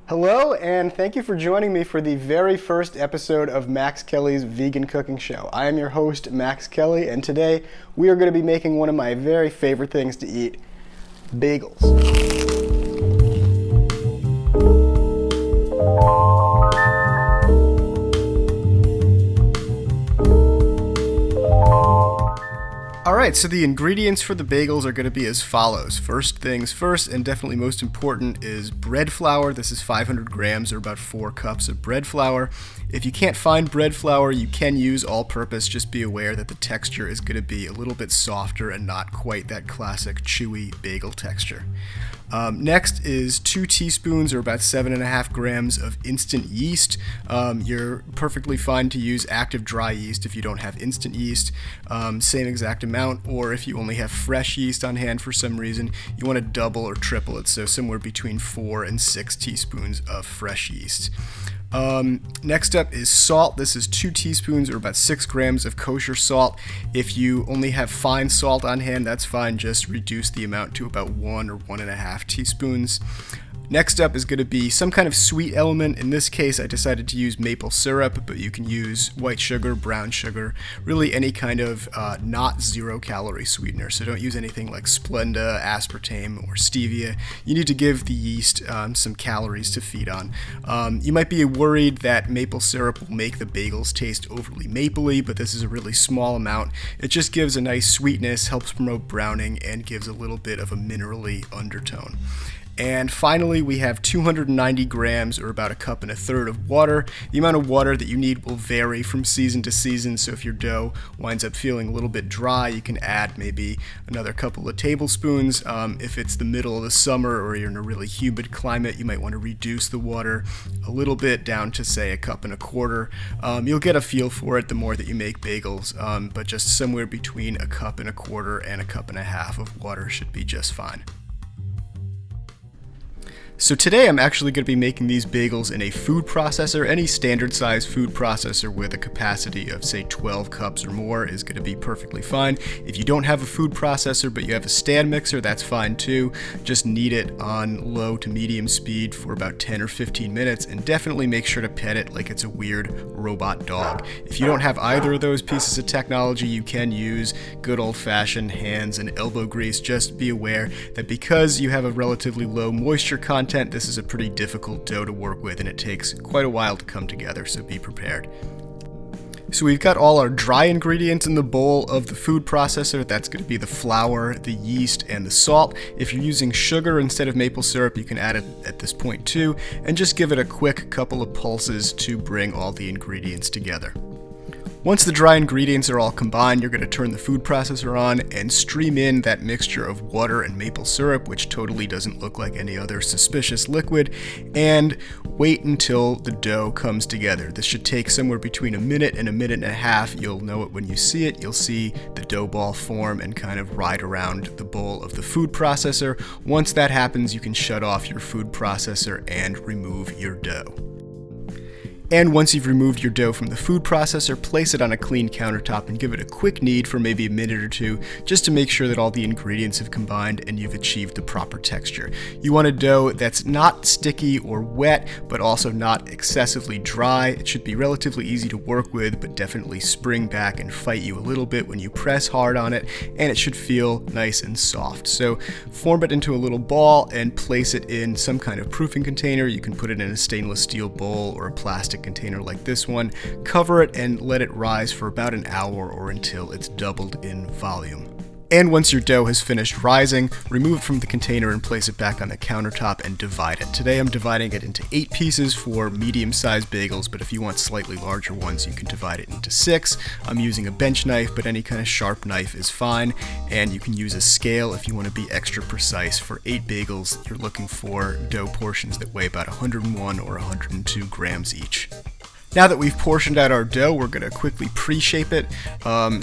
Hello, and thank you for joining me for the very first episode of Max Kelly's Vegan Cooking Show. I am your host, Max Kelly, and today we are going to be making one of my very favorite things to eat, bagels. Alright, so the ingredients for the bagels are going to be as follows. First things first, and definitely most important, is bread flour. This is 500 grams or about 4 cups of bread flour. If you can't find bread flour, you can use all-purpose. Just be aware that the texture is going to be a little bit softer and not quite that classic chewy bagel texture. Next is 2 teaspoons or about 7.5 grams of instant yeast. You're perfectly fine to use active dry yeast if you don't have instant yeast. Same exact amount, or if you only have fresh yeast on hand for some reason, you want to double or triple it, so somewhere between 4 and 6 teaspoons of fresh yeast. Next up is salt. This is 2 teaspoons or about 6 grams of kosher salt. If you only have fine salt on hand, that's fine. Just reduce the amount to about 1 or 1.5 teaspoons. Next up is going to be some kind of sweet element. In this case, I decided to use maple syrup, but you can use white sugar, brown sugar, really any kind of not zero-calorie sweetener. So don't use anything like Splenda, aspartame, or stevia. You need to give the yeast some calories to feed on. You might be worried that maple syrup will make the bagels taste overly mapley, but this is a really small amount. It just gives a nice sweetness, helps promote browning, and gives a little bit of a minerally undertone. And finally, we have 290 grams or about 1.33 cups of water. The amount of water that you need will vary from season to season, so if your dough winds up feeling a little bit dry, you can add maybe another couple of tablespoons. If it's the middle of the summer or you're in a really humid climate, you might want to reduce the water a little bit down to, say, 1.25 cups. You'll get a feel for it the more that you make bagels, but just somewhere between 1.25 cups and 1.5 cups of water should be just fine. So today I'm actually going to be making these bagels in a food processor. Any standard size food processor with a capacity of, say, 12 cups or more is going to be perfectly fine. If you don't have a food processor but you have a stand mixer, that's fine too. Just knead it on low to medium speed for about 10 or 15 minutes, and definitely make sure to pet it like it's a weird robot dog. If you don't have either of those pieces of technology, you can use good old-fashioned hands and elbow grease. Just be aware that because you have a relatively low moisture content, this is a pretty difficult dough to work with, and it takes quite a while to come together, so be prepared. So we've got all our dry ingredients in the bowl of the food processor. That's going to be the flour, the yeast, and the salt. If you're using sugar instead of maple syrup, you can add it at this point too, and just give it a quick couple of pulses to bring all the ingredients together. Once the dry ingredients are all combined, you're going to turn the food processor on and stream in that mixture of water and maple syrup, which totally doesn't look like any other suspicious liquid, and wait until the dough comes together. This should take somewhere between a minute and a minute and a half. You'll know it when you see it. You'll see the dough ball form and kind of ride around the bowl of the food processor. Once that happens, you can shut off your food processor and remove your dough. And once you've removed your dough from the food processor, place it on a clean countertop and give it a quick knead for maybe a minute or two, just to make sure that all the ingredients have combined and you've achieved the proper texture. You want a dough that's not sticky or wet, but also not excessively dry. It should be relatively easy to work with, but definitely spring back and fight you a little bit when you press hard on it, and it should feel nice and soft. So form it into a little ball and place it in some kind of proofing container. You can put it in a stainless steel bowl or a plastic container like this one. Cover it and let it rise for about an hour or until it's doubled in volume. And once your dough has finished rising, remove it from the container and place it back on the countertop and divide it. Today I'm dividing it into 8 pieces for medium-sized bagels, but if you want slightly larger ones, you can divide it into 6. I'm using a bench knife, but any kind of sharp knife is fine, and you can use a scale if you want to be extra precise. For 8 bagels, you're looking for dough portions that weigh about 101 or 102 grams each. Now that we've portioned out our dough, we're going to quickly pre-shape it.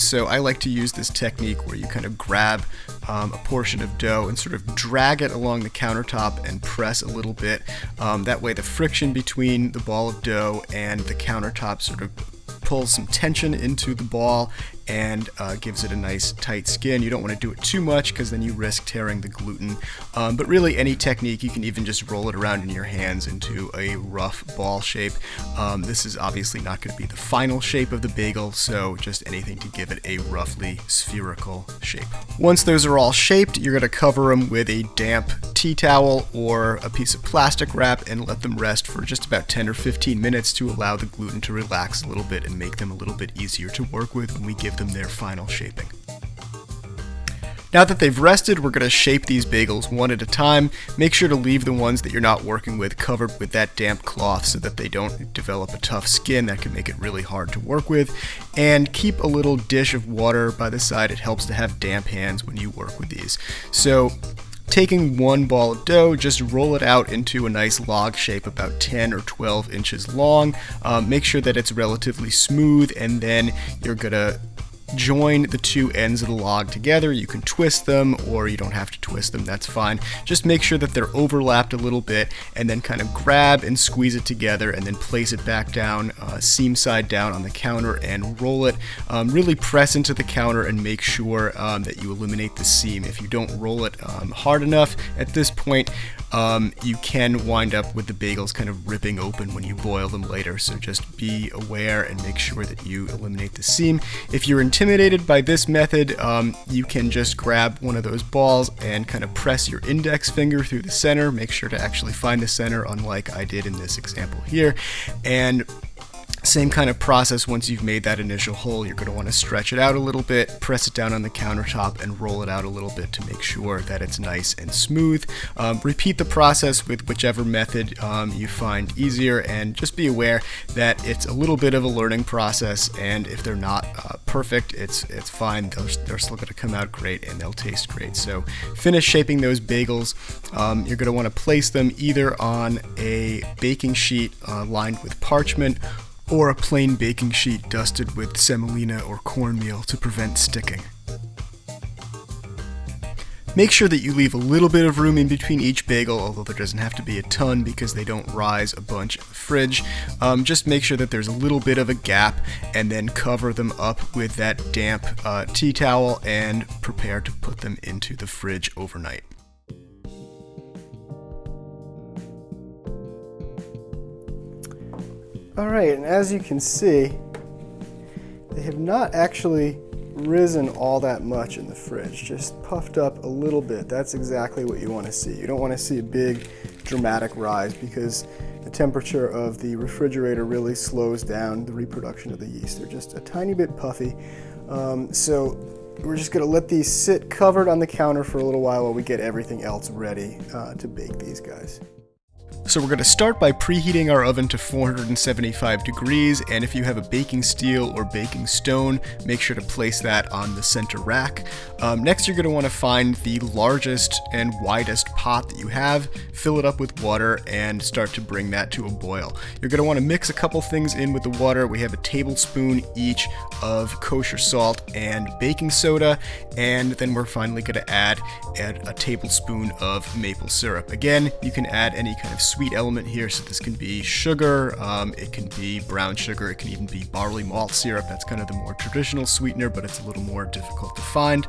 So I like to use this technique where you kind of grab a portion of dough and sort of drag it along the countertop and press a little bit. That way the friction between the ball of dough and the countertop sort of pulls some tension into the ball, and gives it a nice tight skin. You don't want to do it too much because then you risk tearing the gluten. But really any technique, you can even just roll it around in your hands into a rough ball shape. This is obviously not going to be the final shape of the bagel, so just anything to give it a roughly spherical shape. Once those are all shaped, you're going to cover them with a damp tea towel or a piece of plastic wrap and let them rest for just about 10 or 15 minutes to allow the gluten to relax a little bit and make them a little bit easier to work with when we give them their final shaping. Now that they've rested, we're going to shape these bagels one at a time. Make sure to leave the ones that you're not working with covered with that damp cloth so that they don't develop a tough skin that can make it really hard to work with. And keep a little dish of water by the side. It helps to have damp hands when you work with these. So taking one ball of dough, just roll it out into a nice log shape about 10 or 12 inches long. Make sure that it's relatively smooth, and then you're going to join the two ends of the log together. You can twist them, or you don't have to twist them, that's fine. Just make sure that they're overlapped a little bit, and then kind of grab and squeeze it together, and then place it back down, seam side down on the counter, and roll it. Really press into the counter and make sure that you eliminate the seam. If you don't roll it hard enough at this point, you can wind up with the bagels kind of ripping open when you boil them later, so just be aware and make sure that you eliminate the seam. If you're intimidated by this method, you can just grab one of those balls and kind of press your index finger through the center. Make sure to actually find the center, unlike I did in this example here. And same kind of process. Once you've made that initial hole, you're going to want to stretch it out a little bit, press it down on the countertop, and roll it out a little bit to make sure that it's nice and smooth. Repeat the process with whichever method you find easier, and just be aware that it's a little bit of a learning process, and if they're not perfect, it's fine. They're still going to come out great and they'll taste great. So finish shaping those bagels. You're going to want to place them either on a baking sheet lined with parchment, or a plain baking sheet dusted with semolina or cornmeal to prevent sticking. Make sure that you leave a little bit of room in between each bagel, although there doesn't have to be a ton because they don't rise a bunch in the fridge. Just make sure that there's a little bit of a gap, and then cover them up with that damp tea towel and prepare to put them into the fridge overnight. Alright, and as you can see, they have not actually risen all that much in the fridge, just puffed up a little bit. That's exactly what you want to see. You don't want to see a big dramatic rise because the temperature of the refrigerator really slows down the reproduction of the yeast. They're just a tiny bit puffy. So we're just going to let these sit covered on the counter for a little while we get everything else ready to bake these guys. So we're going to start by preheating our oven to 475 degrees, and if you have a baking steel or baking stone, make sure to place that on the center rack. Next, you're going to want to find the largest and widest pot that you have, fill it up with water, and start to bring that to a boil. You're going to want to mix a couple things in with the water. We have a tablespoon each of kosher salt and baking soda, and then we're finally going to add a tablespoon of maple syrup. Again, you can add any kind of sweet element here, so this can be sugar, it can be brown sugar, it can even be barley malt syrup. That's kind of the more traditional sweetener, but it's a little more difficult to find.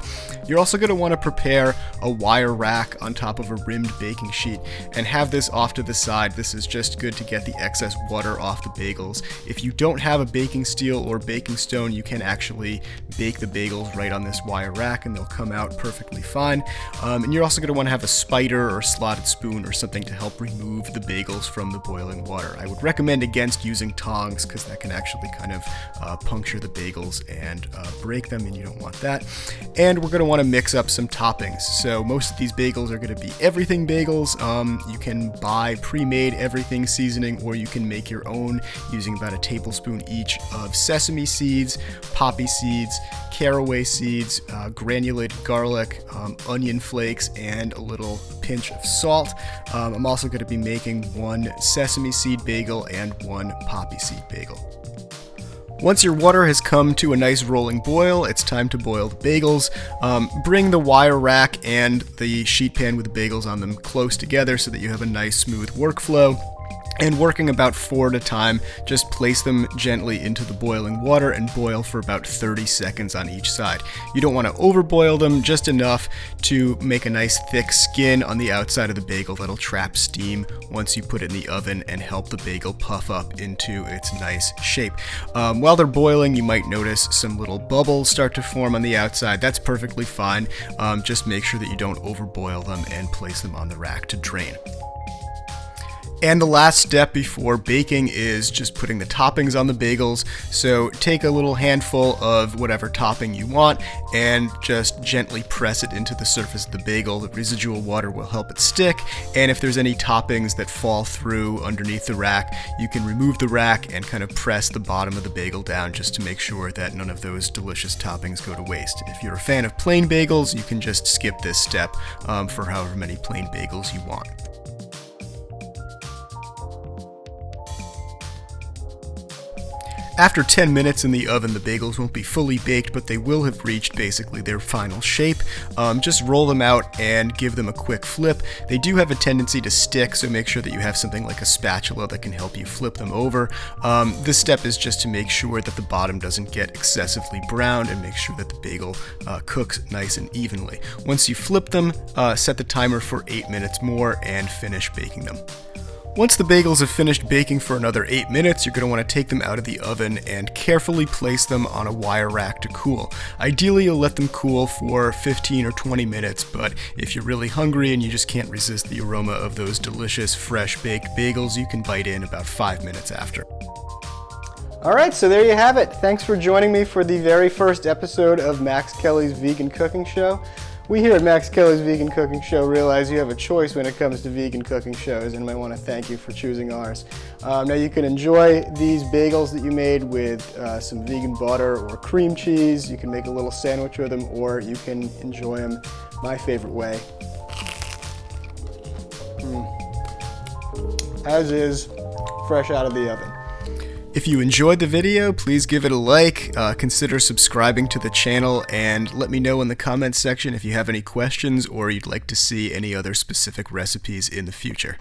You're also going to want to prepare a wire rack on top of a rimmed baking sheet and have this off to the side. This is just good to get the excess water off the bagels. If you don't have a baking steel or baking stone, you can actually bake the bagels right on this wire rack and they'll come out perfectly fine. And you're also going to want to have a spider or slotted spoon or something to help remove the bagels from the boiling water. I would recommend against using tongs because that can actually kind of puncture the bagels and break them, and you don't want that. And we're going to want to mix up some toppings. So most of these bagels are going to be everything bagels. You can buy pre-made everything seasoning, or you can make your own using about a tablespoon each of sesame seeds, poppy seeds, caraway seeds, granulated garlic, onion flakes, and a little pinch of salt. I'm also going to be making one sesame seed bagel and one poppy seed bagel. Once your water has come to a nice rolling boil, it's time to boil the bagels. Bring the wire rack and the sheet pan with the bagels on them close together so that you have a nice smooth workflow. And working about 4 at a time, just place them gently into the boiling water and boil for about 30 seconds on each side. You don't want to overboil them, just enough to make a nice thick skin on the outside of the bagel that'll trap steam once you put it in the oven and help the bagel puff up into its nice shape. While they're boiling, you might notice some little bubbles start to form on the outside. That's perfectly fine. Just make sure that you don't overboil them and place them on the rack to drain. And the last step before baking is just putting the toppings on the bagels. So take a little handful of whatever topping you want and just gently press it into the surface of the bagel. The residual water will help it stick, and if there's any toppings that fall through underneath the rack, you can remove the rack and kind of press the bottom of the bagel down just to make sure that none of those delicious toppings go to waste. If you're a fan of plain bagels, you can just skip this step for however many plain bagels you want. After 10 minutes in the oven, the bagels won't be fully baked, but they will have reached basically their final shape. Just roll them out and give them a quick flip. They do have a tendency to stick, so make sure that you have something like a spatula that can help you flip them over. This step is just to make sure that the bottom doesn't get excessively browned and make sure that the bagel cooks nice and evenly. Once you flip them, set the timer for 8 minutes more and finish baking them. Once the bagels have finished baking for another 8 minutes, you're going to want to take them out of the oven and carefully place them on a wire rack to cool. Ideally, you'll let them cool for 15 or 20 minutes, but if you're really hungry and you just can't resist the aroma of those delicious fresh baked bagels, you can bite in about 5 minutes after. All right, so there you have it. Thanks for joining me for the very first episode of Max Kelly's Vegan Cooking Show. We here at Max Kelly's Vegan Cooking Show realize you have a choice when it comes to vegan cooking shows, and I want to thank you for choosing ours. Now you can enjoy these bagels that you made with some vegan butter or cream cheese. You can make a little sandwich with them, or you can enjoy them my favorite way. As is, fresh out of the oven. If you enjoyed the video, please give it a like, consider subscribing to the channel, and let me know in the comments section if you have any questions or you'd like to see any other specific recipes in the future.